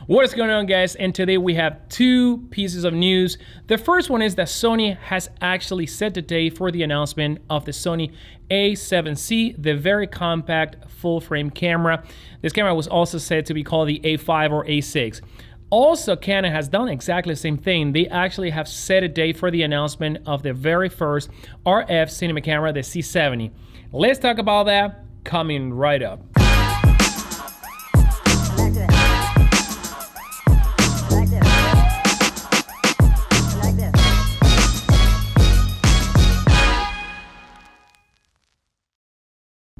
What is going on, guys? And today we have two pieces of news. The first one is that Sony has actually set the date for the announcement of the Sony A7C, the very compact full-frame camera. This camera was also said to be called the A5 or A6. Also, Canon has done exactly the same thing. They actually have set a date for the announcement of the very first RF cinema camera, the C70. Let's talk about that coming right up.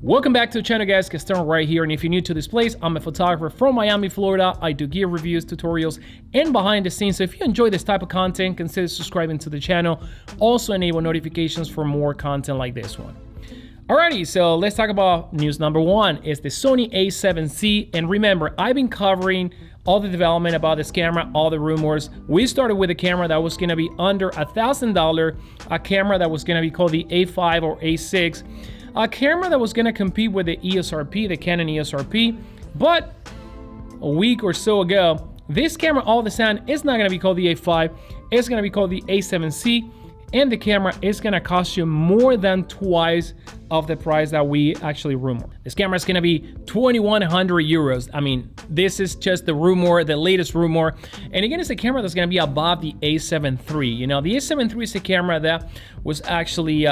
Welcome back to the channel, guys. Castello right here, and if you're new to this place, I'm a photographer from Miami, Florida. I do gear reviews, tutorials, and behind the scenes. So if you enjoy this type of content, consider subscribing to the channel. Also enable notifications for more content like this one. Alrighty, so let's talk about news number one. It's the Sony A7C, and remember, I've been covering all the development about this camera, all the rumors. We started with a camera that was gonna be under $1,000, a camera that was gonna be called the A5 or A6, a camera that was going to compete with the ESRP, the Canon ESRP, but a week or so ago, this camera all of a sudden is not going to be called the A5, it's going to be called the A7C, and the camera is going to cost you more than twice of the price that we actually rumor. This camera is going to be 2,100 euros. I mean, this is just the rumor, the latest rumor. And again, it's a camera that's going to be above the A7III. You know, the A7III is a camera that was actually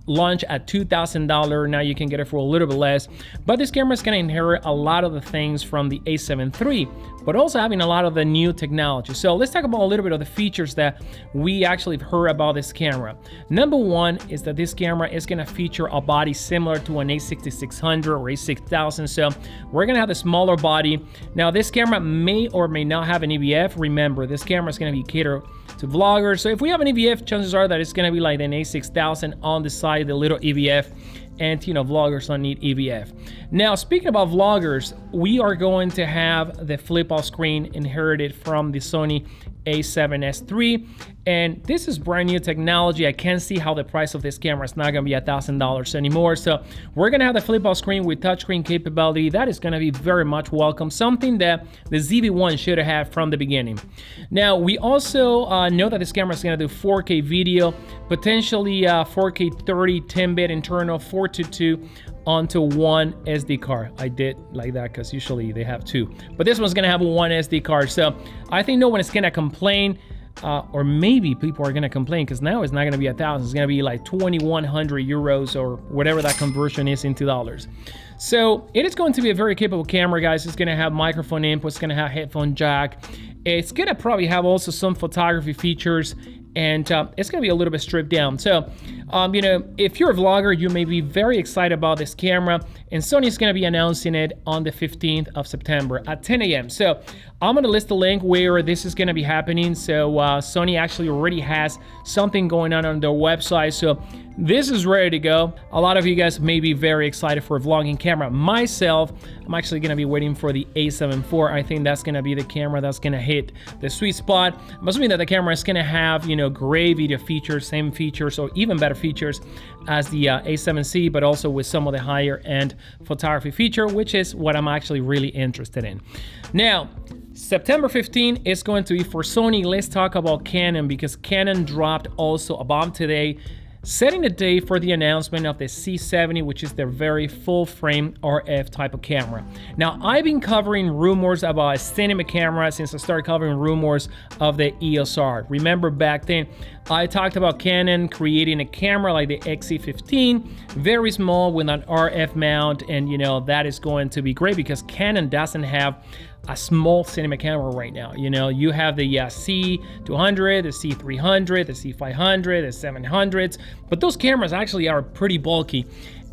launched at $2,000. Now you can get it for a little bit less, but this camera is going to inherit a lot of the things from the A7III, but also having a lot of the new technology. So let's talk about a little bit of the features that we actually have heard about this camera. Number one is that this camera is going to feature a body similar to an A6600 or A6000. So we're going to have a smaller body. Now this camera may or may not have an EVF. Remember, this camera is going to be catered to vloggers. So if we have an EVF, chances are that it's going to be like an A6000 on the side, the little EVF, and you know, vloggers don't need EVF. Now, speaking about vloggers, we are going to have the flip-out screen inherited from the Sony A7S III, and this is brand new technology. I can't see how the price of this camera is not going to be $1,000 anymore. So we're going to have the flip-out screen with touchscreen capability. That is going to be very much welcome, something that the ZV-1 should have had from the beginning. Now, we also know that this camera is going to do 4K video, potentially 4K 30, 10-bit internal, 422 onto one SD card. I did like that because usually they have two, but this one's gonna have one SD card. So I think no one is gonna complain, or maybe people are gonna complain because now it's not gonna be $1,000. It's gonna be like 2,100 euros or whatever that conversion is into dollars. So it is going to be a very capable camera, guys. It's gonna have microphone input, it's gonna have headphone jack. It's gonna probably have also some photography features, and it's gonna be a little bit stripped down. So you know, if you're a vlogger, you may be very excited about this camera, and Sony is gonna be announcing it on the 15th of September at 10 a.m. So I'm gonna list a link where this is gonna be happening. So Sony actually already has something going on their website. So this is ready to go. A lot of you guys may be very excited for a vlogging camera. Myself, I'm actually gonna be waiting for the A7 IV. I think that's gonna be the camera that's gonna hit the sweet spot. I'm assuming that the camera is gonna have, you know, great video features, same features, or even better features as the A7C, but also with some of the higher end photography feature, which is what I'm actually really interested in. Now, September 15 is going to be for Sony. Let's talk about Canon, because Canon dropped also a bomb today, setting the date for the announcement of the C70, which is their very full-frame RF type of camera. Now, I've been covering rumors about a cinema camera since I started covering rumors of the EOS R. Remember back then, I talked about Canon creating a camera like the XE15, very small with an RF mount, and you know, that is going to be great because Canon doesn't have a small cinema camera right now. You know, you have the C200, the C300, the C500, the 700s, but those cameras actually are pretty bulky.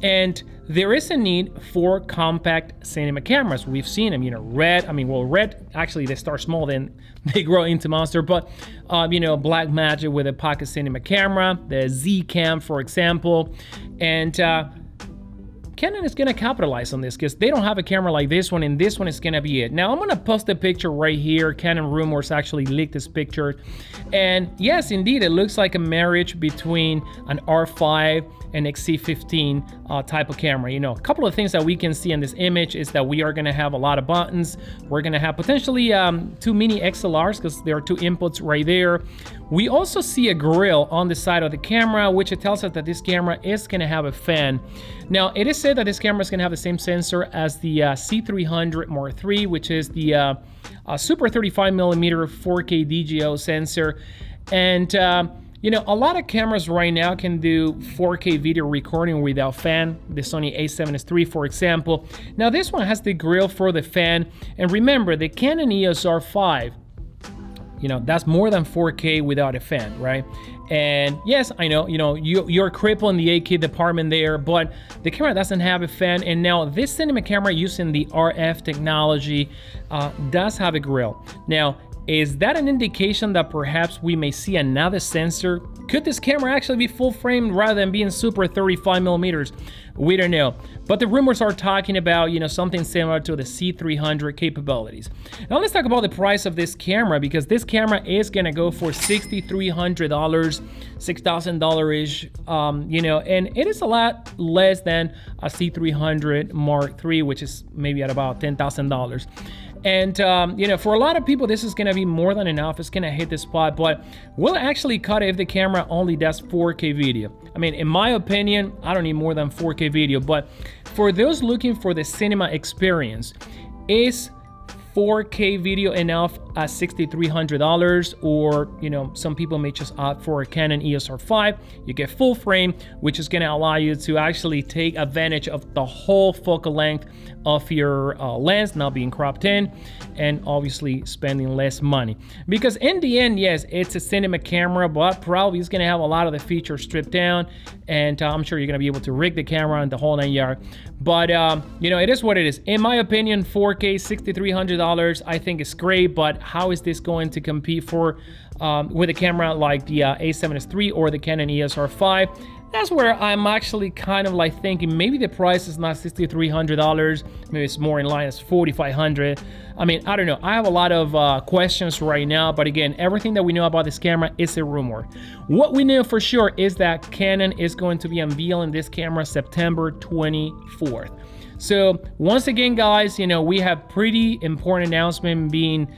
And there is a need for compact cinema cameras. We've seen them, you know, Red, actually they start small, then they grow into monster, but you know, Blackmagic with a pocket cinema camera, the Z Cam, for example, and Canon is gonna capitalize on this because they don't have a camera like this one, and this one is gonna be it. Now I'm gonna post a picture right here. Canon rumors actually leaked this picture, and yes, indeed, it looks like a marriage between an R5 and XC15 type of camera. You know, a couple of things that we can see in this image is that we are gonna have a lot of buttons. We're gonna have potentially 2 mini XLRs because there are 2 inputs right there. We also see a grill on the side of the camera, which it tells us that this camera is gonna have a fan. Now, it is said that this camera is gonna have the same sensor as the C300 Mark III, which is the super 35mm 4K DGO sensor. And you know, a lot of cameras right now can do 4K video recording without fan. The Sony A7III, for example. Now, this one has the grill for the fan. And remember, the Canon EOS R5, you know, that's more than 4K without a fan, right? And yes, I know, you know, you're crippling the 8K department there, but the camera doesn't have a fan. And now this cinema camera using the RF technology does have a grill. Now, is that an indication that perhaps we may see another sensor? Could this camera actually be full frame rather than being super 35mm? We don't know. But the rumors are talking about, you know, something similar to the C300 capabilities. Now let's talk about the price of this camera, because this camera is gonna go for $6,300, $6,000-ish, you know, and it is a lot less than a C300 Mark III, which is maybe at about $10,000. And, you know, for a lot of people, this is going to be more than enough. It's going to hit the spot, but will it actually cut it if the camera only does 4K video? I mean, in my opinion, I don't need more than 4K video, but for those looking for the cinema experience, is 4K video enough at $6,300? Or, you know, some people may just opt for a Canon EOS R5. You get full frame, which is going to allow you to actually take advantage of the whole focal length of your lens not being cropped in, and obviously spending less money. Because in the end, yes, it's a cinema camera, but probably it's going to have a lot of the features stripped down, and I'm sure you're going to be able to rig the camera and the whole 9 yard. But you know, it is what it is. In my opinion, 4K, $6,300, I think it's great, but how is this going to compete for with a camera like the A7S III or the Canon EOS R5? That's where I'm actually kind of like thinking maybe the price is not $6,300, maybe it's more in line as $4,500. I mean, I don't know. I have a lot of questions right now, but again, everything that we know about this camera is a rumor. What we know for sure is that Canon is going to be unveiling this camera September 24th. So once again, guys, you know, we have pretty important announcement being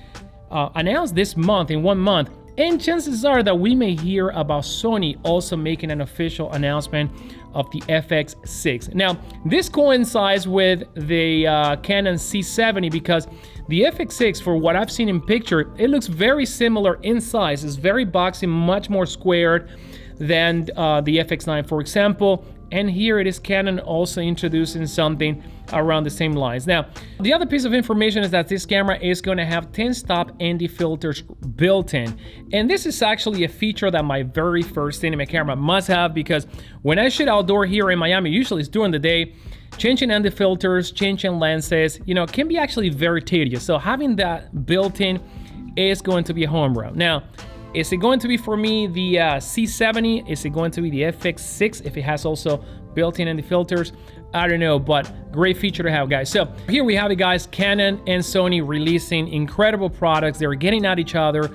announced this month, in 1 month. And chances are that we may hear about Sony also making an official announcement of the FX6. Now, this coincides with the Canon C70 because the FX6, for what I've seen in picture, it looks very similar in size. It's very boxy, much more squared than the FX9, for example. And here it is Canon also introducing something around the same lines. Now, the other piece of information is that this camera is going to have 10-stop ND filters built in. And this is actually a feature that my very first cinema camera must have, because when I shoot outdoor here in Miami, usually it's during the day, changing ND filters, changing lenses, you know, can be actually very tedious. So having that built in is going to be a home run. Now, is it going to be for me the C70? Is it going to be the FX6 if it has also built-in ND filters? I don't know, but great feature to have, guys. So here we have it, guys. Canon and Sony releasing incredible products. They're getting at each other.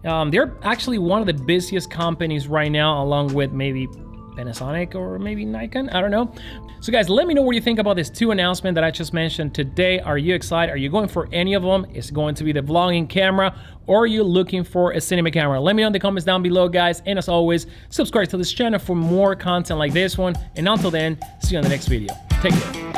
They're actually one of the busiest companies right now, along with maybe Panasonic or maybe Nikon, I don't know. So guys, let me know what you think about these 2 announcements that I just mentioned today. Are you excited? Are you going for any of them? Is it going to be the vlogging camera, or are you looking for a cinema camera? Let me know in the comments down below, guys. And as always, subscribe to this channel for more content like this one. And until then, see you on the next video. Take care.